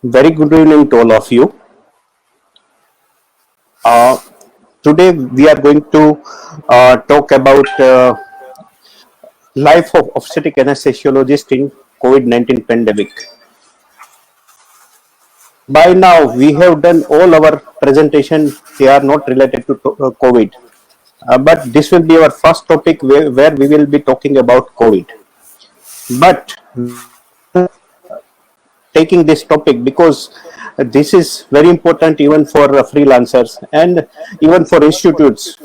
Very good evening to all of you. Uh, Today we are going to talk about life of obstetric anesthesiologist in COVID-19 pandemic. By now, we have done all our presentation. They are not related to COVID, but this will be our first topic where we will be talking about COVID. But taking this topic because this is very important even for freelancers and even for institutes.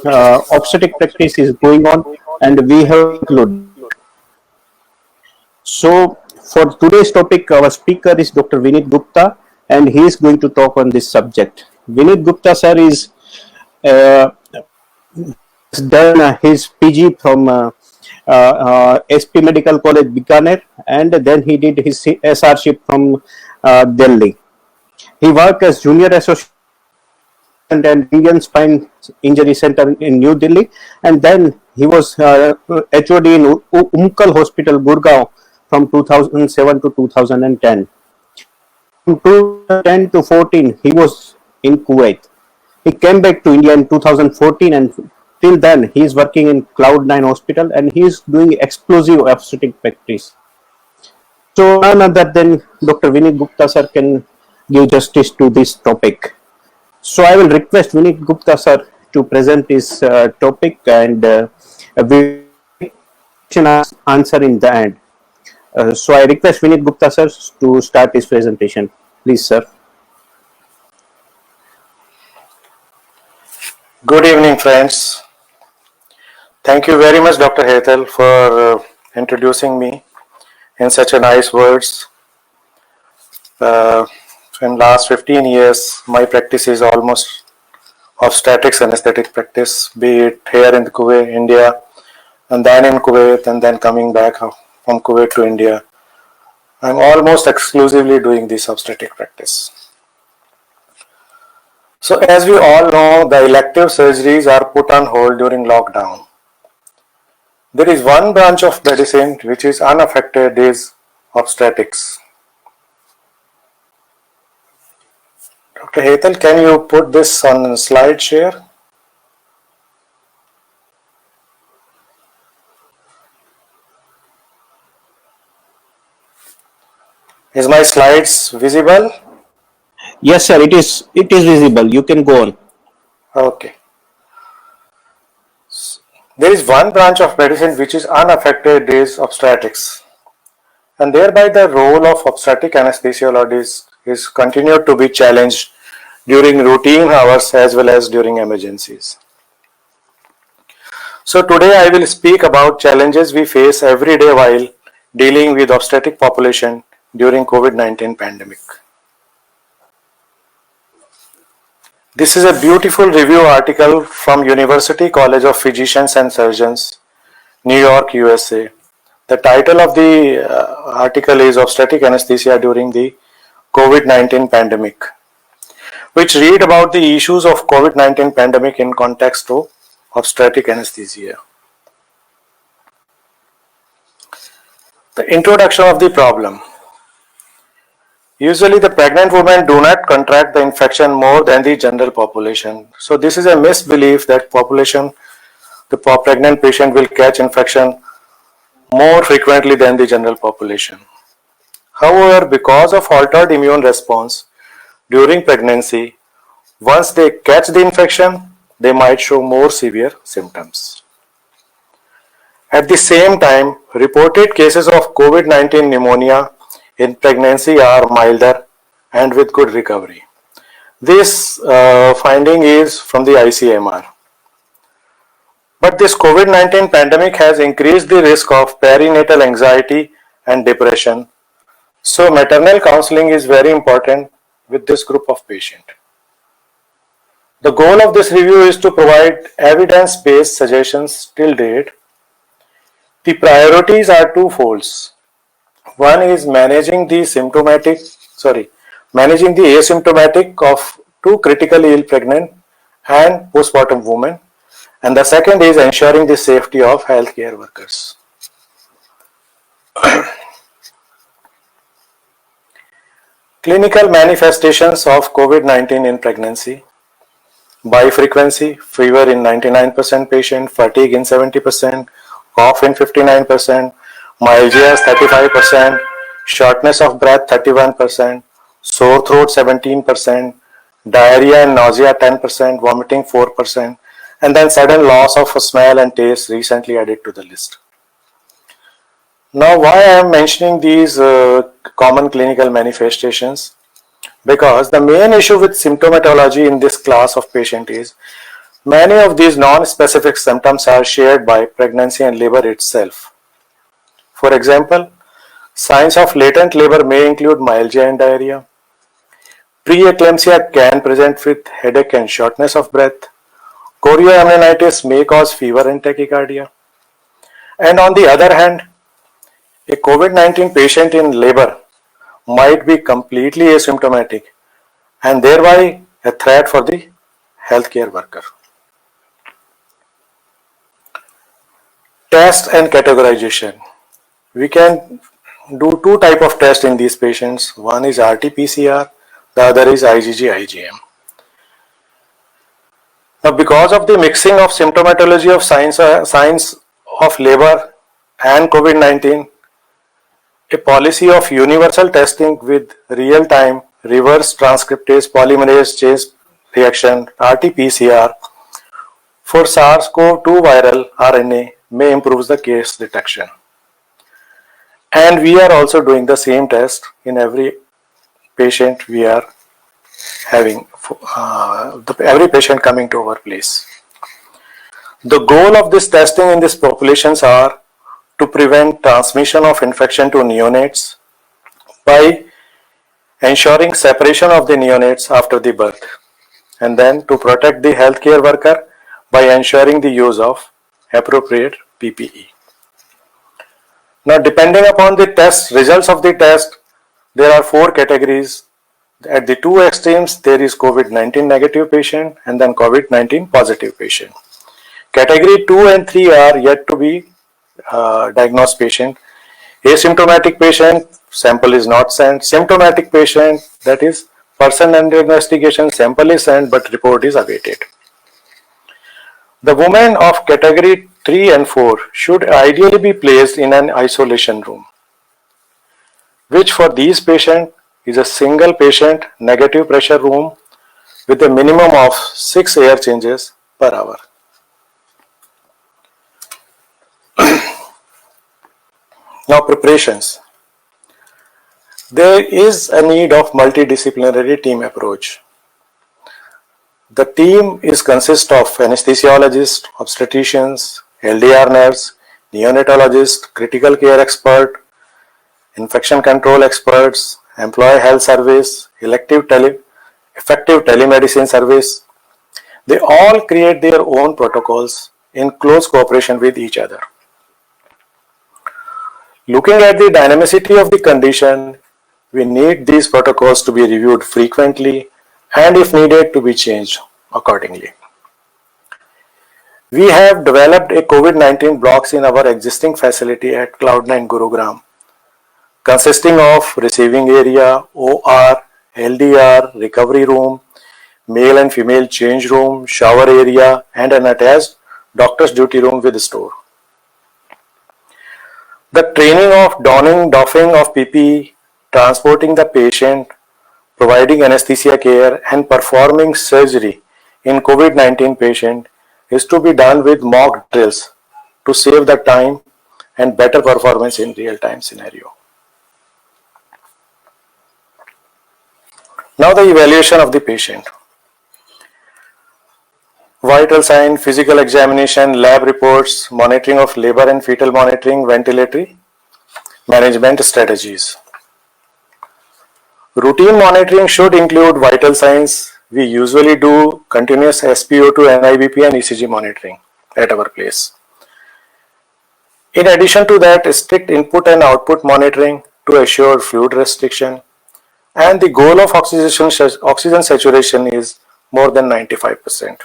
Obstetric practice is going on, and we have included. So, for today's topic, our speaker is Dr. Vinit Gupta, and he is going to talk on this subject. Vinit Gupta, sir, is uh, has done his PG from SP Medical College, Bikaner, and then he did his SRship from Delhi. He worked as junior associate and Indian Spine Injury Center in New Delhi, and then he was HOD in Umkal Hospital, Gurgaon, from 2007 to 2010. From 2010 to 14, he was in Kuwait. He came back to India in 2014, and till then, he is working in Cloud9 Hospital, and he is doing explosive obstetric practice. So none other than Dr. Vinit Gupta sir can give justice to this topic. So I will request Vinit Gupta sir to present his topic, and we will answer in the end. So I request Vinit Gupta sir to start his presentation. Please, sir. Good evening, friends. Thank you very much, Dr. Hetal, for introducing me in such a nice words. In last 15 years, my practice is almost obstetrics anesthetic practice, be it here in Kuwait, India, and then in Kuwait, and then coming back from Kuwait to India. I'm almost exclusively doing this obstetric practice. So as we all know, the elective surgeries are put on hold during lockdown. There is one branch of medicine which is unaffected, is obstetrics. Dr. Hetal, can you put this on slide share? Is my slides visible? Yes, sir. It is visible. You can go on. Okay. There is one branch of medicine which is unaffected, is obstetrics. And thereby the role of obstetric anesthesiologist is continued to be challenged during routine hours as well as during emergencies. So today I will speak about challenges we face every day while dealing with obstetric population during COVID-19 pandemic. This is a beautiful review article from University College of Physicians and Surgeons, New York, USA. The title of the article is Obstetric Anesthesia During the COVID-19 Pandemic, which read about the issues of COVID-19 pandemic in context of obstetric anesthesia. The introduction of the problem. Usually the pregnant women do not contract the infection more than the general population. So this is a misbelief that the pregnant patient will catch infection more frequently than the general population. However, because of altered immune response during pregnancy, once they catch the infection, they might show more severe symptoms. At the same time, reported cases of COVID-19 pneumonia in pregnancy are milder and with good recovery. This finding is from the ICMR. But this COVID-19 pandemic has increased the risk of perinatal anxiety and depression. So maternal counseling is very important with this group of patients. The goal of this review is to provide evidence-based suggestions till date. The priorities are twofold. One is managing the asymptomatic of two critically ill pregnant and postpartum women, and the second is ensuring the safety of healthcare workers. Clinical manifestations of COVID-19 in pregnancy. By frequency, fever in 99% patient, fatigue in 70%, cough in 59%, myalgia 35%, shortness of breath 31%, sore throat 17%, diarrhea and nausea 10%, vomiting 4%, and then sudden loss of smell and taste recently added to the list. Now, why I am mentioning these common clinical manifestations? Because the main issue with symptomatology in this class of patient is many of these non-specific symptoms are shared by pregnancy and labor itself. For example, signs of latent labor may include myalgia and diarrhea. Preeclampsia can present with headache and shortness of breath. Chorioamnionitis may cause fever and tachycardia. And on the other hand, a COVID-19 patient in labor might be completely asymptomatic and thereby a threat for the healthcare worker. Test and categorization. We can do two types of tests in these patients. One is RT-PCR, the other is IgG-IgM. Now, because of the mixing of symptomatology of signs of labor and COVID-19, a policy of universal testing with real-time reverse transcriptase polymerase chain reaction RT-PCR for SARS-CoV-2 viral RNA may improve the case detection. And we are also doing the same test in every patient we are having, every patient coming to our place. The goal of this testing in these populations are to prevent transmission of infection to neonates by ensuring separation of the neonates after the birth, and then to protect the healthcare worker by ensuring the use of appropriate PPE. Now, depending upon the test results of the test, there are four categories. At the two extremes, there is COVID-19 negative patient and then COVID-19 positive patient. Category 2 and 3 are yet to be diagnosed patient. Asymptomatic patient, sample is not sent. Symptomatic patient, that is person under investigation, sample is sent but report is awaited. The women of category 3 and 4 should ideally be placed in an isolation room, which for these patients is a single patient negative pressure room with a minimum of 6 air changes per hour. Now, preparations. There is a need of multidisciplinary team approach. The team consists of anesthesiologist, obstetricians, LDR nurse, neonatologist, critical care expert, infection control experts, employee health service, effective telemedicine service. They all create their own protocols in close cooperation with each other. Looking at the dynamicity of the condition, we need these protocols to be reviewed frequently and if needed to be changed accordingly. We have developed a COVID-19 blocks in our existing facility at Cloud9 Gurugram, consisting of receiving area, OR, LDR, recovery room, male and female change room, shower area, and an attached doctor's duty room with store. The training of doffing of PPE, transporting the patient, providing anesthesia care, and performing surgery in COVID-19 patient is to be done with mock drills to save the time and better performance in real-time scenario. Now the evaluation of the patient. Vital sign, physical examination, lab reports, monitoring of labor and fetal monitoring, ventilatory management strategies. Routine monitoring should include vital signs. We usually do continuous SpO2, NIBP and ECG monitoring at our place. In addition to that, strict input and output monitoring to assure fluid restriction, and the goal of oxygen saturation is more than 95%.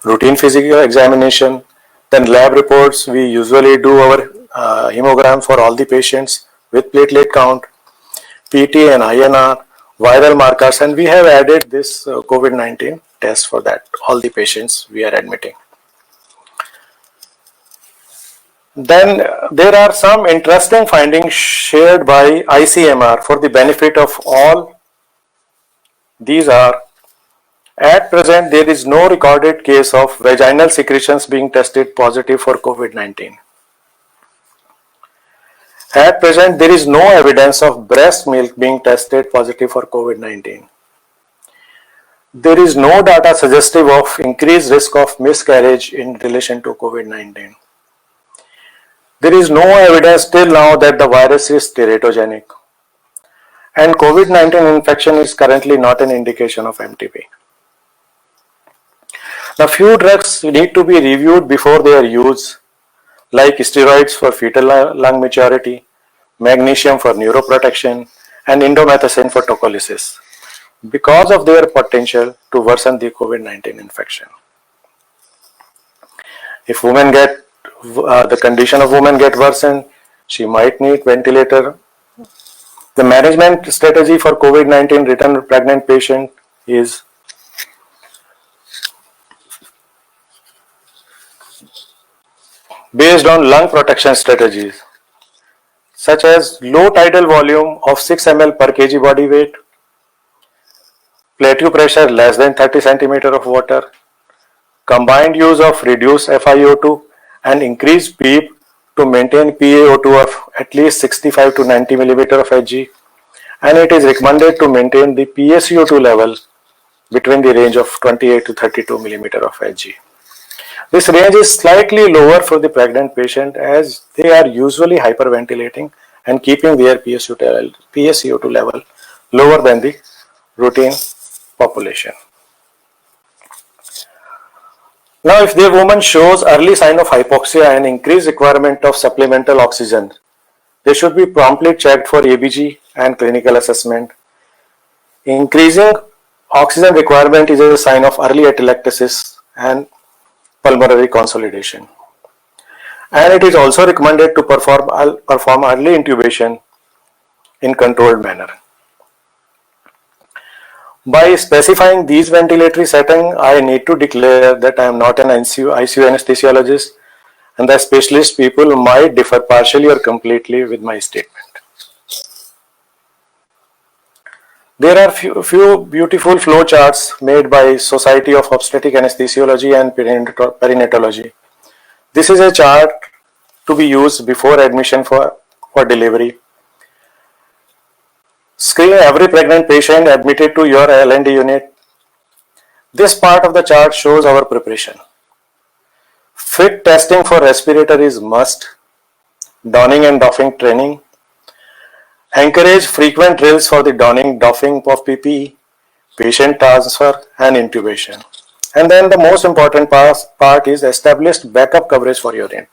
Routine physical examination, then lab reports. We usually do our hemogram for all the patients with platelet count, PT and INR, viral markers, and we have added this COVID-19 test for that, all the patients we are admitting. Then there are some interesting findings shared by ICMR for the benefit of all. These are: at present, there is no recorded case of vaginal secretions being tested positive for COVID-19. At present, there is no evidence of breast milk being tested positive for COVID-19. There is no data suggestive of increased risk of miscarriage in relation to COVID-19. There is no evidence till now that the virus is teratogenic. And COVID-19 infection is currently not an indication of MTB. Now, few drugs need to be reviewed before they are used, like steroids for fetal lung maturity, magnesium for neuroprotection, and indomethacin for tocolysis, because of their potential to worsen the COVID-19 infection. If women get the condition of women get worsened, she might need ventilator. The management strategy for COVID-19 return pregnant patient is based on lung protection strategies, such as low tidal volume of 6 ml per kg body weight, plateau pressure less than 30 centimeter of water, combined use of reduced FiO2 and increased PEEP to maintain PaO2 of at least 65 to 90 millimeter of Hg, and it is recommended to maintain the PaCO2 level between the range of 28 to 32 millimeter of Hg. This range is slightly lower for the pregnant patient as they are usually hyperventilating and keeping their PaCO2 level lower than the routine population. Now, if the woman shows early sign of hypoxia and increased requirement of supplemental oxygen, they should be promptly checked for ABG and clinical assessment. Increasing oxygen requirement is a sign of early atelectasis and pulmonary consolidation. And it is also recommended to perform early intubation in controlled manner. By specifying these ventilatory settings, I need to declare that I am not an ICU anesthesiologist, and the specialist people might differ partially or completely with my statement. There are few beautiful flow charts made by Society of Obstetric Anesthesiology and Perinatology. This is a chart to be used before admission for delivery. Screen every pregnant patient admitted to your L&D unit. This part of the chart shows our preparation. Fit testing for respirator is must. Donning and doffing training. Encourage frequent drills for the donning, doffing of PPE, patient transfer and intubation. And then the most important part is established backup coverage for your unit.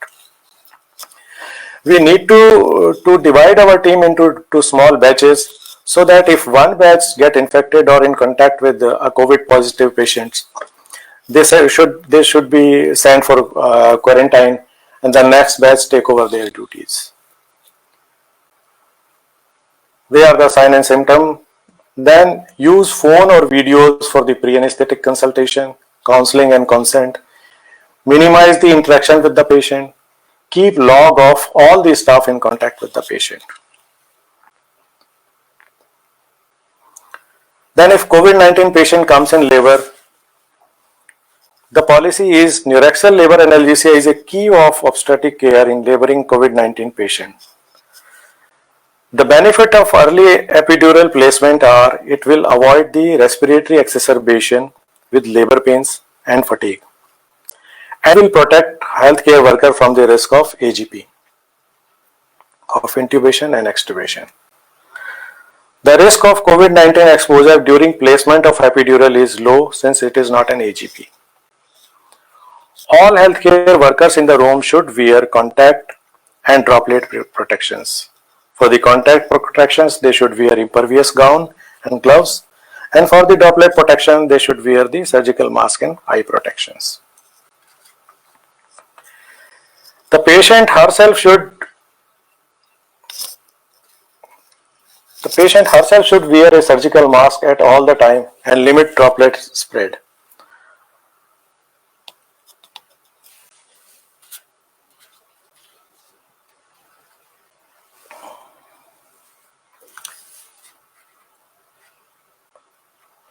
We need to divide our team into small batches, so that if one batch get infected or in contact with a COVID positive patients, they should be sent for quarantine, and the next batch take over their duties. They are the sign and symptom. Then use phone or videos for the pre-anesthetic consultation, counseling and consent. Minimize the interaction with the patient. Keep log of all the staff in contact with the patient. Then if COVID-19 patient comes in labor, the policy is Neuraxal labor analgesia is a key of obstetric care in laboring COVID-19 patient. The benefit of early epidural placement are it will avoid the respiratory exacerbation with labor pains and fatigue, and will protect healthcare worker from the risk of AGP, of intubation and extubation. The risk of COVID-19 exposure during placement of epidural is low since it is not an AGP. All healthcare workers in the room should wear contact and droplet protections. For the contact protections, they should wear impervious gown and gloves, and for the droplet protection, they should wear the surgical mask and eye protections. The patient herself should The patient herself should wear a surgical mask at all the time and limit droplet spread.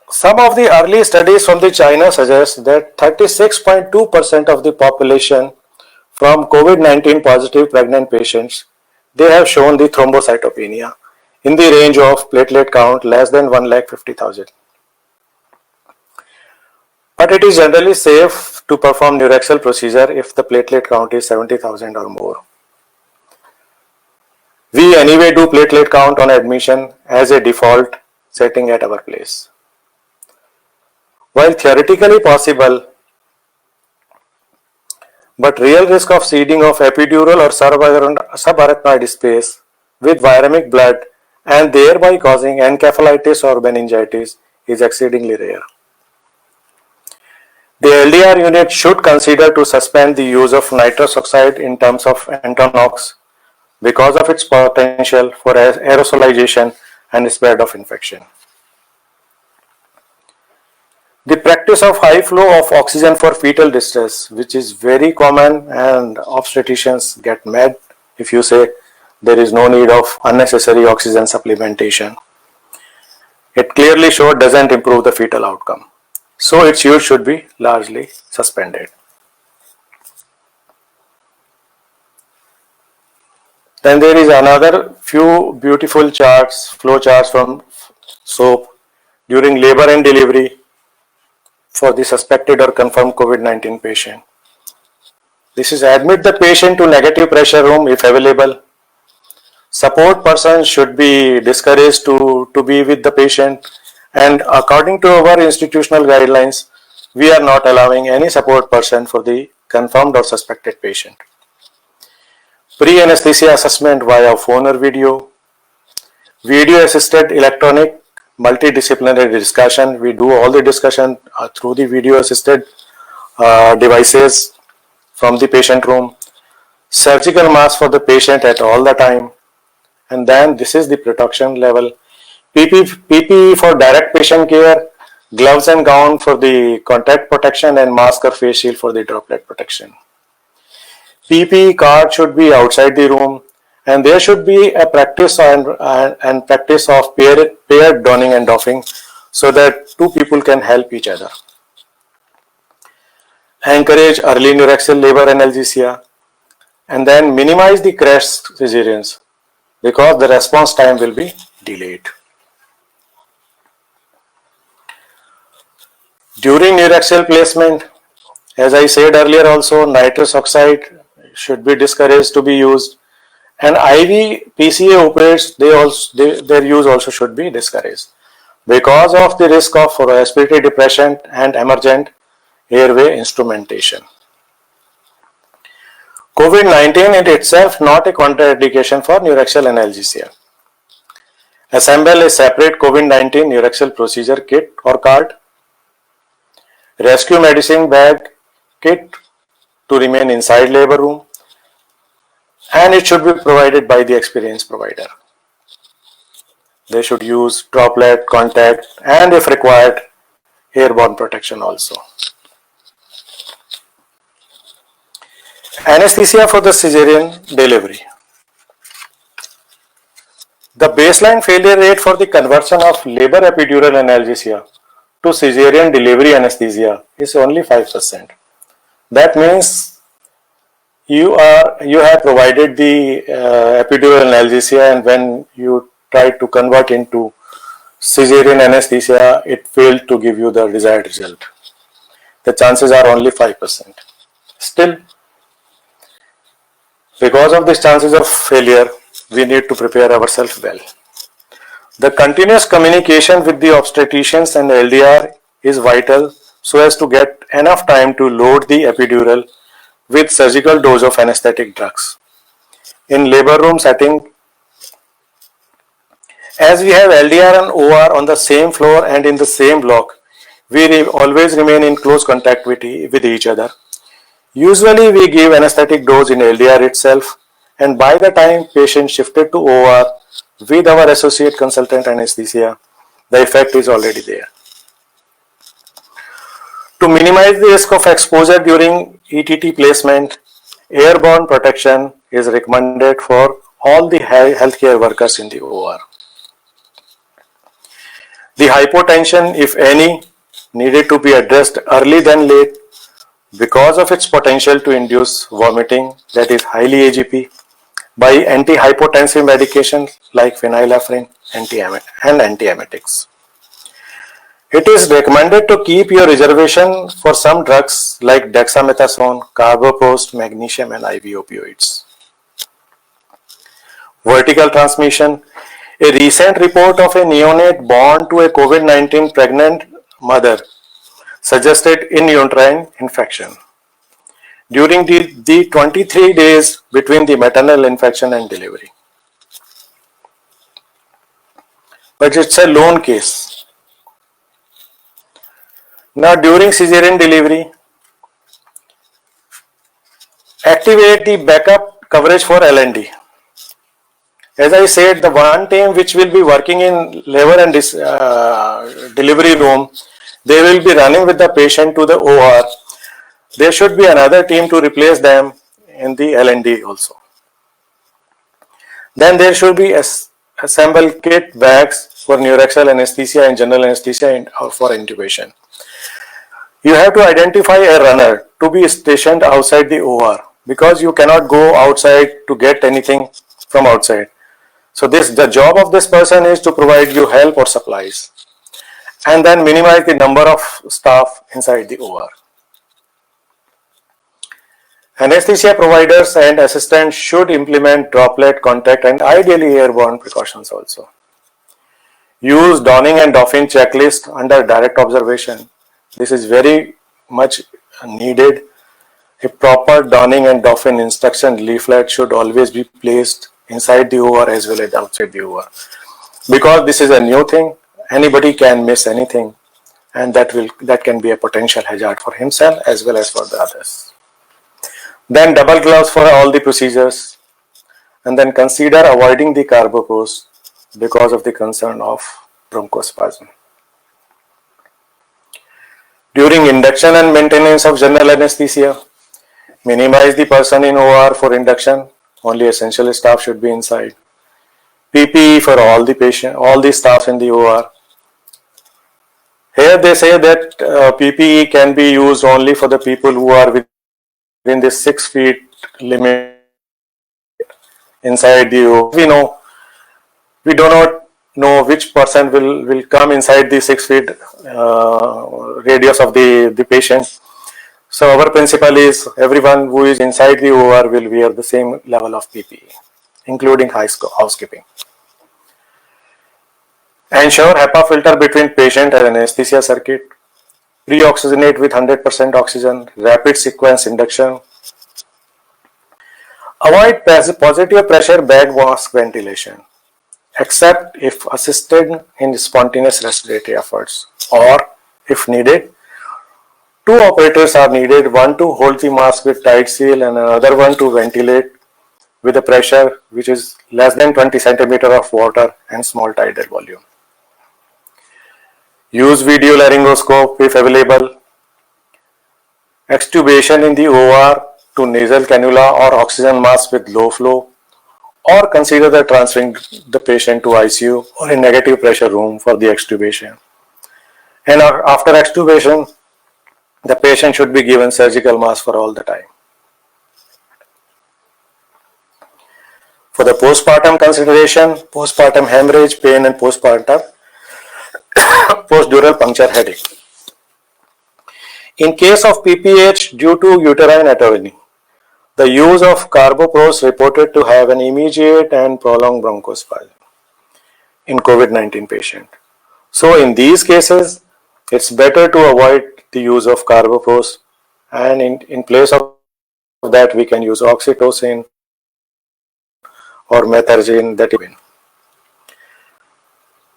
Some of the early studies from the China suggest that 36.2% of the population from COVID-19 positive pregnant patients, they have shown the thrombocytopenia in the range of platelet count less than 1,50,000. But it is generally safe to perform neuraxial procedure if the platelet count is 70,000 or more. We anyway do platelet count on admission as a default setting at our place. While theoretically possible, but real risk of seeding of epidural or subarachnoid space with viremic blood and thereby causing encephalitis or meningitis is exceedingly rare. The LDR unit should consider to suspend the use of nitrous oxide in terms of Antonox because of its potential for aerosolization and spread of infection. The practice of high flow of oxygen for fetal distress, which is very common, and obstetricians get mad if you say there is no need of unnecessary oxygen supplementation. It clearly showed doesn't improve the fetal outcome. So its use should be largely suspended. Then there is another few beautiful charts, flow charts from SOAP during labor and delivery for the suspected or confirmed COVID-19 patient. This is admit the patient to negative pressure room if available. Support persons should be discouraged to be with the patient, and according to our institutional guidelines, we are not allowing any support person for the confirmed or suspected patient. Pre-anesthesia assessment via phone or video assisted electronic multidisciplinary discussion. We do all the discussion through the video assisted devices from the patient room. Surgical mask for the patient at all the time. And then this is the protection level. PPE for direct patient care, gloves and gown for the contact protection, and mask or face shield for the droplet protection. PPE card should be outside the room, and there should be a practice and practice of paired donning and doffing so that two people can help each other. Encourage early neuraxial labor analgesia, and then minimize the crash cesareans because the response time will be delayed. During neuraxial placement, as I said earlier also, nitrous oxide should be discouraged to be used, and IV PCA operates, their use also should be discouraged because of the risk of respiratory depression and emergent airway instrumentation. COVID-19 in itself not a contraindication for neuraxial analgesia. Assemble a separate COVID-19 neuraxial procedure kit or card. Rescue medicine bag kit to remain inside labor room, and it should be provided by the experienced provider. They should use droplet, contact, and if required, airborne protection also. Anesthesia for the cesarean delivery. The baseline failure rate for the conversion of labor epidural analgesia to cesarean delivery anesthesia is only 5%. That means you have provided the epidural analgesia, and when you try to convert into cesarean anesthesia, it failed to give you the desired result. The chances are only 5%. Still, because of these chances of failure, we need to prepare ourselves well. The continuous communication with the obstetricians and LDR is vital so as to get enough time to load the epidural with surgical dose of anesthetic drugs. In labor room setting, as we have LDR and OR on the same floor and in the same block, we always remain in close contact with each other. Usually we give anesthetic dose in LDR itself, and by the time patient shifted to OR, with our associate consultant anesthesia, the effect is already there. To minimize the risk of exposure during ETT placement, airborne protection is recommended for all the healthcare workers in the OR. The hypotension, if any, needed to be addressed early than late because of its potential to induce vomiting, that is highly AGP, by antihypotensive medications like phenylephrine and antiemetics. It is recommended to keep your reservation for some drugs like dexamethasone, carbopost, magnesium and IV opioids. Vertical transmission. A recent report of a neonate born to a COVID-19 pregnant mother suggested in-uterine infection during the 23 days between the maternal infection and delivery. But it's a lone case. Now, during cesarean delivery, activate the backup coverage for L&D. As I said, the one team which will be working in labor and delivery room, they will be running with the patient to the OR. There should be another team to replace them in the L&D also. Then there should be assembled kit bags for neuraxial anesthesia and general anesthesia for intubation. You have to identify a runner to be stationed outside the OR because you cannot go outside to get anything from outside. So the job of this person is to provide you help or supplies and then minimize the number of staff inside the OR. Anesthesia providers and assistants should implement droplet contact and ideally airborne precautions also. Use donning and doffing checklist under direct observation. This is very much needed. A proper donning and doffing instruction leaflet should always be placed inside the OR as well as outside the OR. Because this is a new thing, anybody can miss anything and that can be a potential hazard for himself as well as for the others. Then double gloves for all the procedures and then consider avoiding the carbopost because of the concern of bronchospasm. During induction and maintenance of general anesthesia, minimize the person in OR for induction. Only essential staff should be inside. PPE for all the staff in the OR. Here they say that PPE can be used only for the people who are within the 6 feet limit inside the OR. We do not know which person will come inside the 6 feet radius of the patient. So our principle is everyone who is inside the OR will wear the same level of PPE, including housekeeping. Ensure HEPA filter between patient and anesthesia circuit. Pre-oxygenate with 100% oxygen, rapid sequence induction. Avoid positive pressure bag mask ventilation, except if assisted in spontaneous respiratory efforts or if needed. 2 operators are needed, one to hold the mask with tight seal and another one to ventilate with a pressure which is less than 20 centimeter of water and small tidal volume. Use video laryngoscope if available. Extubation in the OR to nasal cannula or oxygen mask with low flow, or consider the transferring the patient to ICU or a negative pressure room for the extubation. And after extubation, the patient should be given surgical mask for all the time. For the postpartum consideration, postpartum hemorrhage, pain and postpartum postdural puncture headache. In case of PPH due to uterine atony, the use of carbopost reported to have an immediate and prolonged bronchospasm in COVID-19 patient. So in these cases, it's better to avoid the use of carbopost, and in place of that we can use oxytocin or methergine.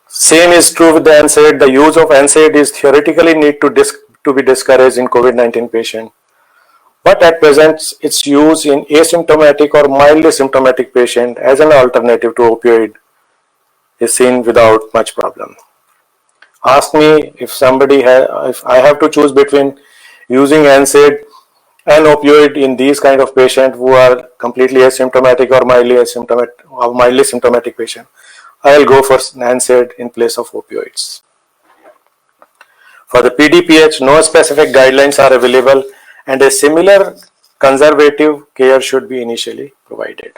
Same is true with the NSAID. The use of NSAID is theoretically need to be discouraged in COVID-19 patient, but at present its use in asymptomatic or mildly symptomatic patient as an alternative to opioid is seen without much problem. Ask me if if I have to choose between using NSAID and opioid in these kind of patients who are completely asymptomatic or mildly symptomatic patient, I'll go for NSAID in place of opioids. For the PDPH, no specific guidelines are available and a similar conservative care should be initially provided.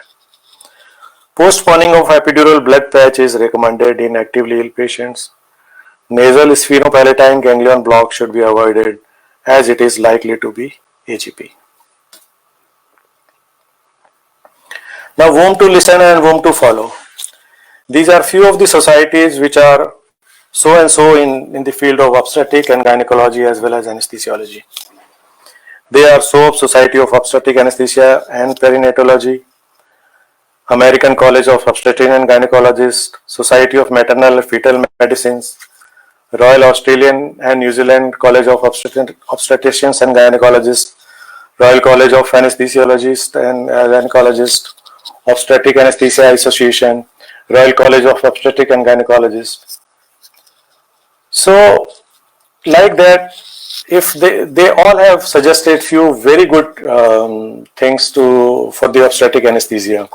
Postponing of epidural blood patch is recommended in actively ill patients. Nasal sphenopalatine ganglion block should be avoided as it is likely to be AGP. Now, whom to listen and whom to follow. These are few of the societies which are so and so in the field of obstetric and gynecology as well as anesthesiology. They are SOAP, Society of Obstetric Anesthesia and Perinatology, American College of Obstetricians and Gynecologists, Society of Maternal and Fetal Medicines, Royal Australian and New Zealand College of Obstetricians and Gynecologists, Royal College of Anesthesiologists and Gynecologists, Obstetric Anesthesia Association, Royal College of Obstetric and Gynecologists. So, like that, if they all have suggested few very good things for the obstetric anesthesia,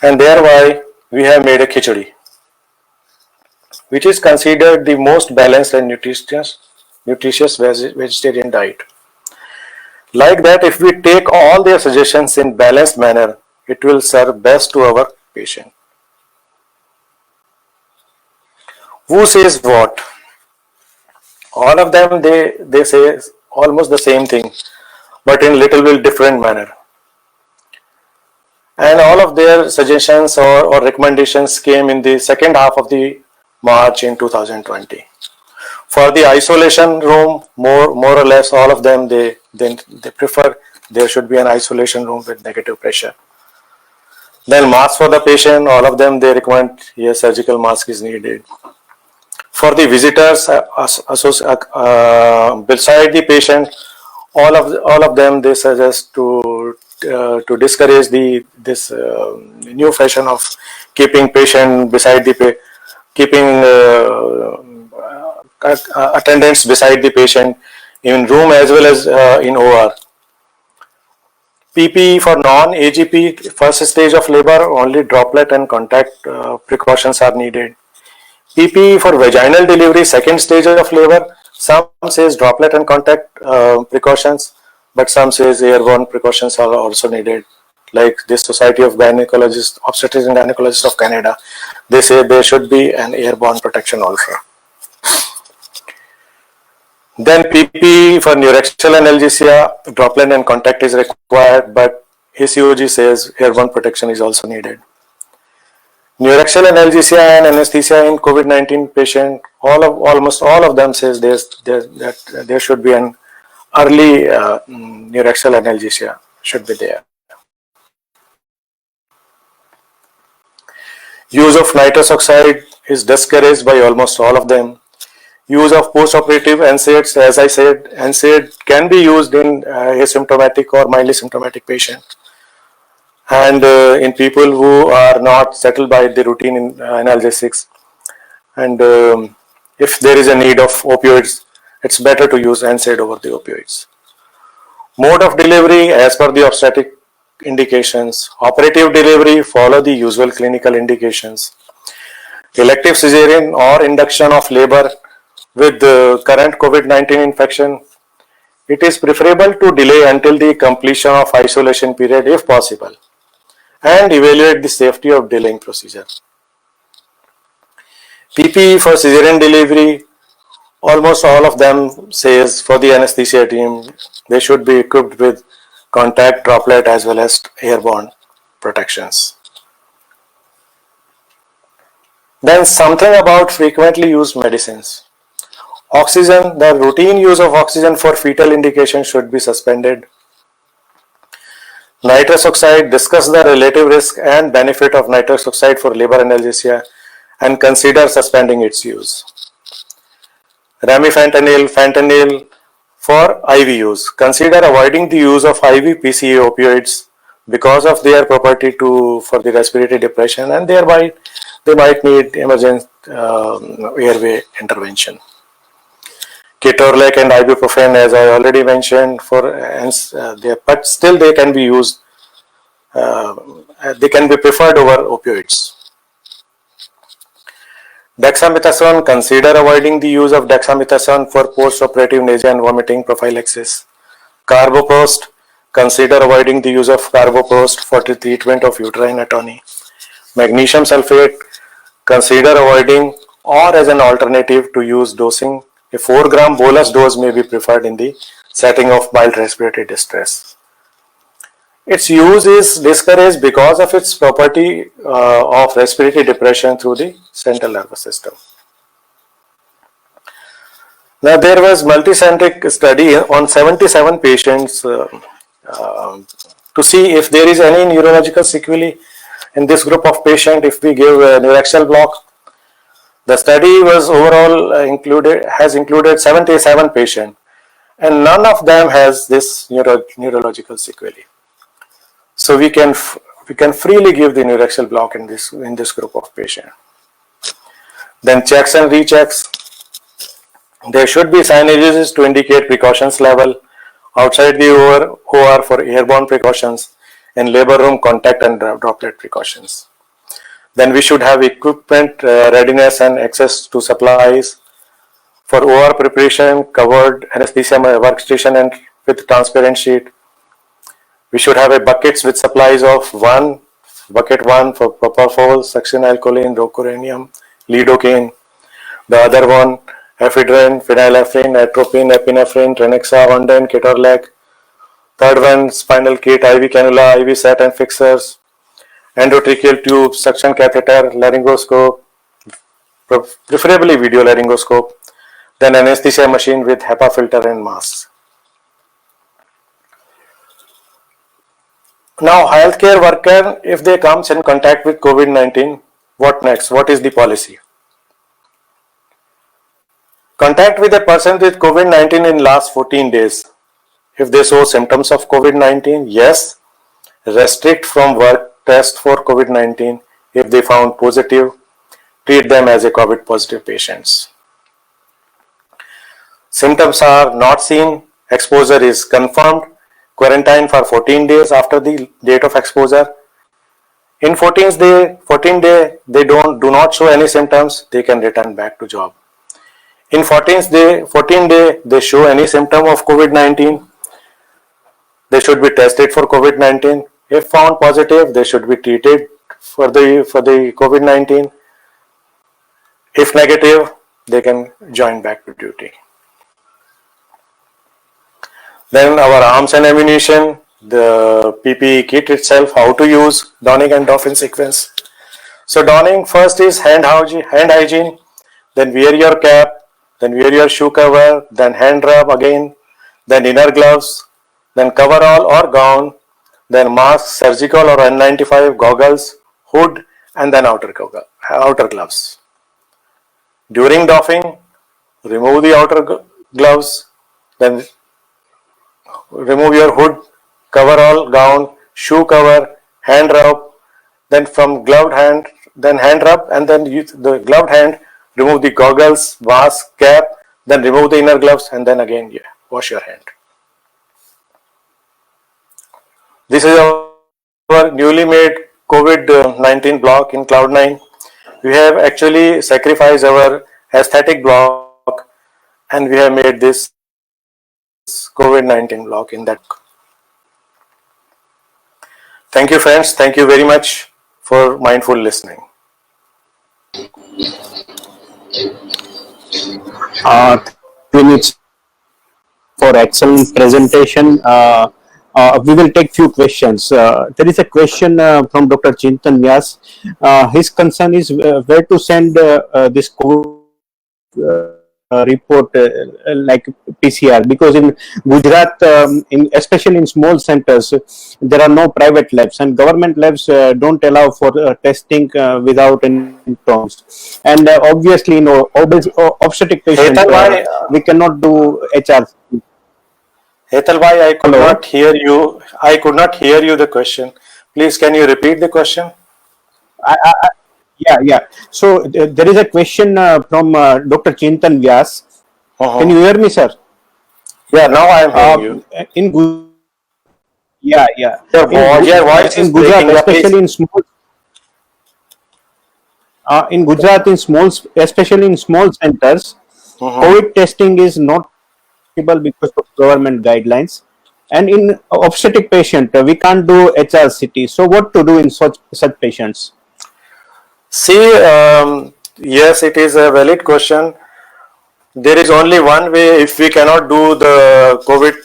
and thereby we have made a khichdi, which is considered the most balanced and nutritious vegetarian diet. Like that, if we take all their suggestions in balanced manner, it will serve best to our patient. Who says what? All of them, they say almost the same thing, but in little bit different manner. And all of their suggestions or recommendations came in the second half of the March in 2020. For the isolation room, more or less all of them, they prefer there should be an isolation room with negative pressure. Then mask for the patient, all of them they recommend yes, surgical mask is needed. For the visitors beside the patient, all of them they suggest to discourage this new fashion of keeping patient beside the keeping attendants beside the patient in room as well as in OR. PPE for non-AGP first stage of labor, only droplet and contact precautions are needed. PPE for vaginal delivery, second stage of labor, some says droplet and contact precautions, but some says airborne precautions are also needed. Like this Society of Gynecologists, Obstetricians and Gynecologists of Canada, they say there should be an airborne protection also. Then PPE for neuraxial analgesia, droplet and contact is required, but ACOG says airborne protection is also needed. Neuraxial analgesia and anesthesia in COVID-19 patient, almost all of them says that there should be an early neuraxial analgesia should be there. Use of nitrous oxide is discouraged by almost all of them. Use of post-operative NSAIDs, as I said, NSAID can be used in asymptomatic or mildly symptomatic patient. And in people who are not settled by the routine analgesics, and if there is a need of opioids, it's better to use NSAID over the opioids. Mode of delivery as per the obstetric indications. Operative delivery, follow the usual clinical indications. Elective cesarean or induction of labor with the current COVID-19 infection, it is preferable to delay until the completion of isolation period if possible, and evaluate the safety of delaying procedure. PPE for cesarean delivery, almost all of them says for the anesthesia team, they should be equipped with contact, droplet as well as airborne protections. Then something about frequently used medicines. Oxygen, the routine use of oxygen for fetal indication should be suspended. Nitrous oxide, discuss the relative risk and benefit of nitrous oxide for labor analgesia and consider suspending its use. Remifentanil, fentanyl for IV use. Consider avoiding the use of IV PCA opioids because of their property for the respiratory depression, and thereby they might need emergent airway intervention. Ketorolac and ibuprofen, as I already mentioned, but still they can be used. They can be preferred over opioids. Dexamethasone, consider avoiding the use of dexamethasone for post-operative nausea and vomiting prophylaxis. Carboprost, consider avoiding the use of carboprost for the treatment of uterine atony. Magnesium sulfate, consider avoiding or as an alternative to use dosing. A 4-gram bolus dose may be preferred in the setting of mild respiratory distress. Its use is discouraged because of its property of respiratory depression through the central nervous system. Now, there was multicentric study on 77 patients to see if there is any neurological sequelae in this group of patients if we give a neuraxial block. The study was overall has included 77 patients, and none of them has this neurological sequelae. So we can freely give the neuraxial block in this group of patients. Then checks and rechecks. There should be signages to indicate precautions level outside the OR for airborne precautions, in labor room contact and droplet precautions. Then we should have equipment readiness and access to supplies. For OR preparation, covered anesthesia workstation and with transparent sheet. We should have a buckets with supplies of bucket 1 for propofol, succinylcholine, rocuronium, lidocaine. The other one, ephedrine, phenylephrine, atropine, epinephrine, Trenexa, Ondine, Ketorolac. Third one, spinal kit, IV cannula, IV set and fixers, endotracheal tube, suction catheter, laryngoscope, preferably video laryngoscope, then anesthesia machine with HEPA filter and masks. Now, healthcare worker, if they comes in contact with COVID-19, what next? What is the policy? Contact with a person with COVID-19 in last 14 days. If they show symptoms of COVID-19, yes, restrict from work, test for COVID-19. If they found positive, treat them as a COVID positive patients. Symptoms are not seen, exposure is confirmed, quarantine for 14 days after the date of exposure. In 14 day, they do not show any symptoms, they can return back to job. In 14 day, they show any symptom of COVID-19, they should be tested for COVID-19. If found positive, they should be treated for the COVID-19. If negative, they can join back to duty. Then our arms and ammunition, the PPE kit itself, how to use, donning and doffing sequence. So donning first is hand hygiene, then wear your cap, then wear your shoe cover, then hand rub again, then inner gloves, then coverall or gown, then mask, surgical or N95, goggles, hood, and then outer gloves. During doffing, remove the outer gloves, then remove your hood, coverall, gown, shoe cover, hand rub, then from gloved hand, then hand rub, and then use the gloved hand, remove the goggles, mask, cap, then remove the inner gloves, and then again wash your hand. This is our newly made COVID-19 block in Cloud9. We have actually sacrificed our aesthetic block and we have made this COVID-19 block in that. Thank you, friends. Thank you very much for mindful listening. 3 minutes for excellent presentation. We will take few questions. There is a question from Dr. Chintan Vyas. His concern is where to send this COVID report like PCR, because in Gujarat, especially in small centers, there are no private labs, and government labs don't allow for testing without any terms. And obviously, obstetric patients, we cannot do HR. Hetal bhai, I could Hello. not hear you. I could not hear you the question. Please, can you repeat the question? Yeah, yeah. So there is a question from Dr. Chintan Vyas. Can Uh-huh. you hear me, sir? Yeah, now I am hearing Uh, you. in Gu- yeah, yeah. Your voice is In Gujarat, breaking. Yeah, please. especially in Gujarat, especially in small centers, Uh-huh. COVID testing is not possible because of government guidelines. And in obstetric patient, we can't do HRCT. So what to do in such patients? See, yes, it is a valid question. There is only one way if we cannot do the COVID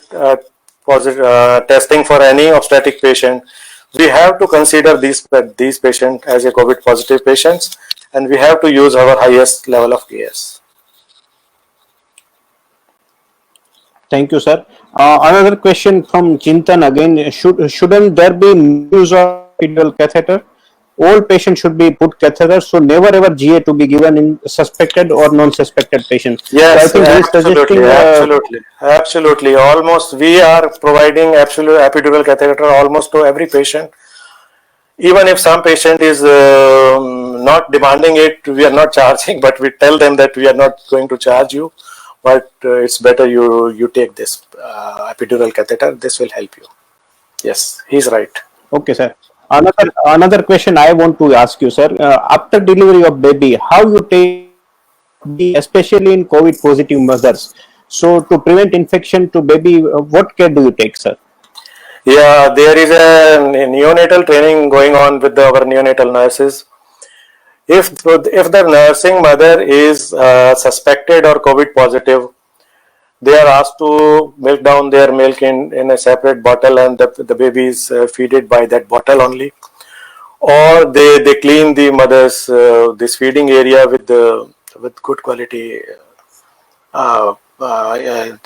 positive testing for any obstetric patient. We have to consider these patients as a COVID positive patients, and we have to use our highest level of cares. Thank you, sir. Another question from Chintan again. Shouldn't there be use of epidural catheter? All patients should be put catheter, so never ever GA to be given in suspected or non-suspected patient. So I Yes, think he is absolutely, suggesting. absolutely, absolutely. Almost, we are providing absolute epidural catheter almost to every patient. Even if some patient is not demanding it, we are not charging, but we tell them that we are not going to charge you, but it's better you take this epidural catheter. This will help you. Yes, he's right. Okay, sir. Another question I want to ask you, sir. After delivery of baby, how you take, especially in COVID positive mothers? So to prevent infection to baby, what care do you take, sir? Yeah, there is a neonatal training going on with our neonatal nurses. If the nursing mother is suspected or COVID positive, they are asked to milk down their milk in a separate bottle, and the baby is feeded by that bottle only. Or they clean the mother's this feeding area with good quality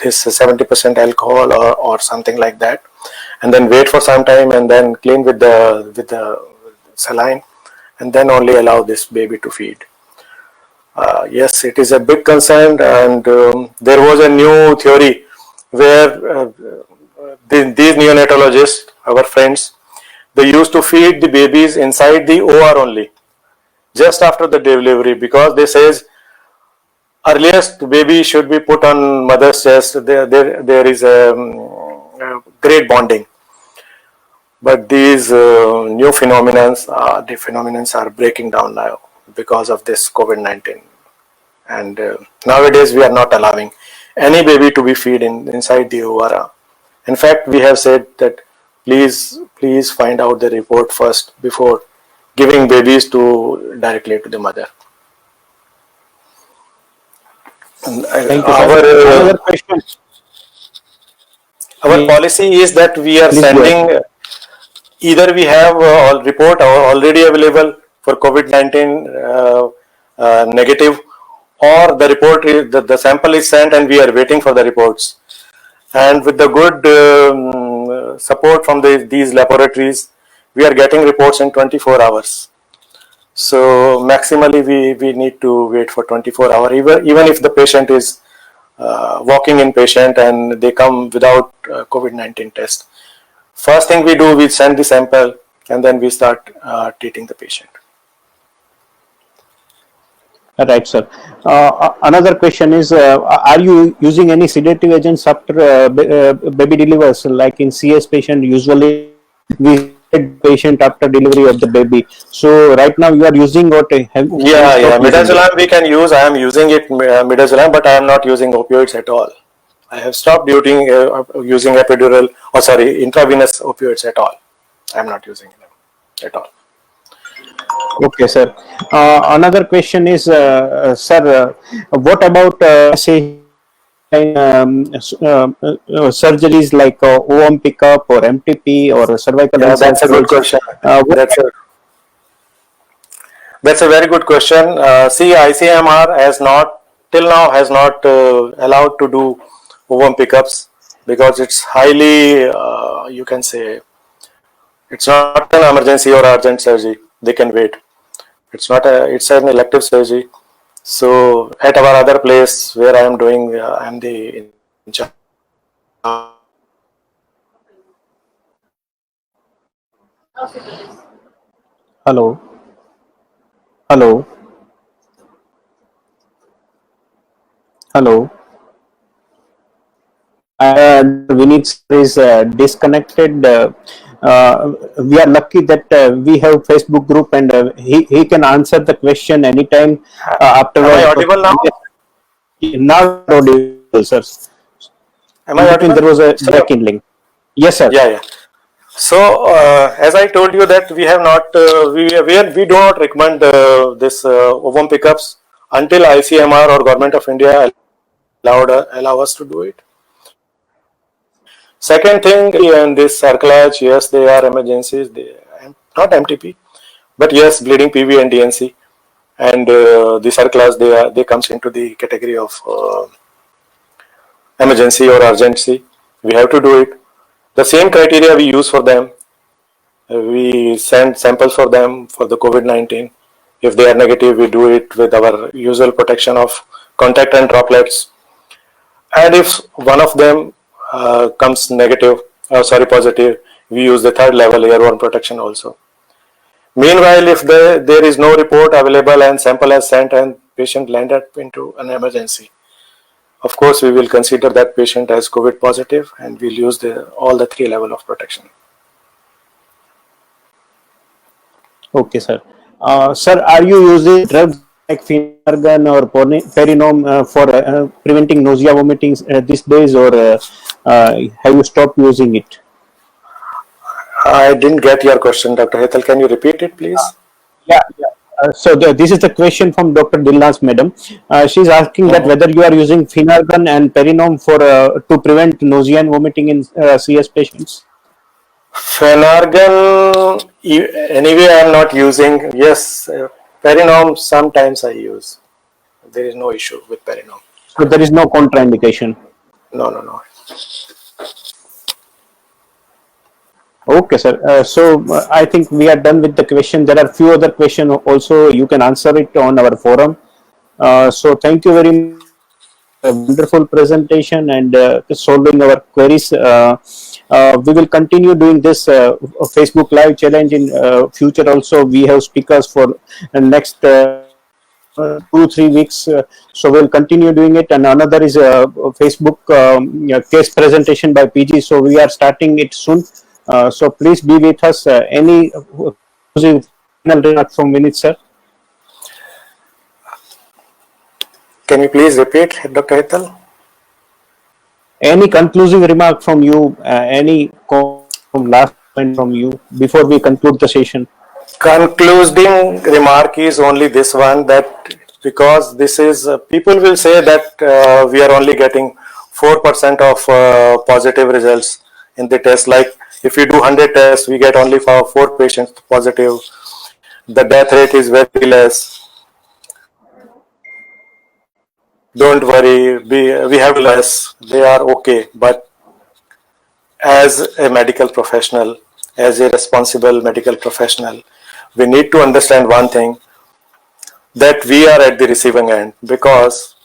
this 70% alcohol or something like that, and then wait for some time and then clean with the saline, and then only allow this baby to feed. Yes, it is a big concern, and there was a new theory where these neonatologists, our friends, they used to feed the babies inside the OR only, just after the delivery, because they says earliest baby should be put on mother's chest. There is a great bonding. But these new the phenomenons are breaking down now because of this COVID-19. And nowadays we are not allowing any baby to be feed inside the OR. In fact, we have said that please find out the report first before giving babies to directly to the mother. And, Thank you, sir. Another question. our Yes, policy is that we are please go ahead. sending either we have a report already available for COVID-19 negative, or the report is the sample is sent and we are waiting for the reports. And with the good support from these laboratories, we are getting reports in 24 hours. So maximally we need to wait for 24 hours, even if the patient is walking in patient and they come without COVID-19 test. First thing we do, we send the sample and then we start treating the patient. Right, sir. Another question is, are you using any sedative agents after baby delivers? Like in CS patient, usually we sedate patient after delivery of the baby. So right now you are using what? Have you Yeah. stopped using it? Midazolam we can use. I am using it, midazolam, but I am not using opioids at all. I have stopped using epidural, or sorry, intravenous opioids at all. I am not using them at all. Okay, sir. Another question is, sir, what about say surgeries like OM pickup or MTP or cervical Yeah, that's a good insertions? question. What That's a That's a very good question. See, ICMR has not till now has not allowed to do ovum pickups because it's highly, you can say, it's not an emergency or urgent surgery. They can wait. It's an elective surgery. So at our other place where I am doing, I am the in charge Hello, hello, hello. Vinit sir is disconnected. We are lucky that we have Facebook group, and he can answer the question anytime Am I afterwards. audible now? Yes, now audible, sir. Am In I between, audible? there was a So, break in link. Yes, sir. yeah, yeah. So, as I told you that we have not, we do not recommend this ovum pickups until ICMR or Government of India allow us to do it. Second thing, in this circulage, yes, they are emergencies. They not MTP, but yes, bleeding PV and DNC, and the circulage they comes into the category of emergency or urgency. We have to do it. The same criteria we use for them. We send samples for them for the COVID-19. If they are negative, we do it with our usual protection of contact and droplets. And if one of them comes negative, positive, we use the third level airborne protection also. Meanwhile, if there is no report available and sample is sent and patient landed into an emergency, of course, we will consider that patient as COVID positive and we'll use all the three level of protection. Okay, sir. Sir, are you using drugs like Finargan or Perinom for preventing nausea, vomiting these days, or have you stopped using it? I didn't get your question, Dr. Hetal. Can you repeat it, please? Yeah, yeah. This is the question from Dr. Dilnas, madam. She's asking that Mhm. whether you are using Finargan and Perinom for to prevent nausea and vomiting in CS patients. Phenargan, anyway, I am not using. Yes, Perinom sometimes I use. There is no issue with Perinom. So there is no contraindication. No, no, no. Okay, sir. I think we are done with the question. There are few other questions also. You can answer it on our forum. Thank you very much. A wonderful presentation and solving our queries. We will continue doing this Facebook Live challenge in future. Also, we have speakers for next 2-3 weeks. So we'll continue doing it. And another is a Facebook case presentation by PG. So we are starting it soon. So please be with us. Any final remarks from Vinit, sir? Can you please repeat, Dr. Hetal? Any conclusive remark from you? Any last point from you before we conclude the session? Concluding remark is only this one, that because this is people will say that we are only getting 4% of positive results in the test. Like if we do 100 tests, we get only for 4 patients positive. The death rate is very less. Don't worry, we have less. They are okay, but as a medical professional, as a responsible medical professional, we need to understand one thing, that we are at the receiving end, because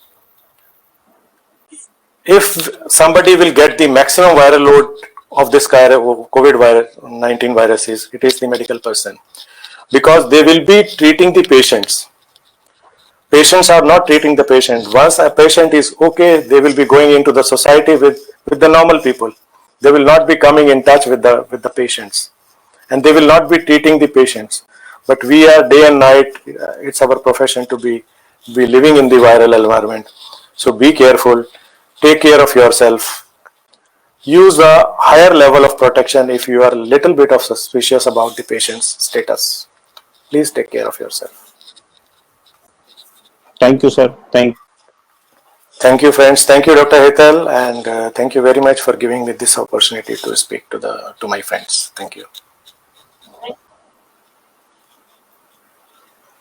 if somebody will get the maximum viral load of this COVID-19 viruses, it is the medical person, because they will be treating the patients. Patients are not treating the patient. Once a patient is okay, they will be going into the society with the normal people. They will not be coming in touch with the patients, and they will not be treating the patients. But we are day and night. It's our profession to be living in the viral environment. So be careful. Take care of yourself. Use a higher level of protection if you are a little bit of suspicious about the patient's status. Please take care of yourself. Thank you, sir. Thank you, friends. Thank you, Dr. Hetal, and thank you very much for giving me this opportunity to speak to my friends. Thank you.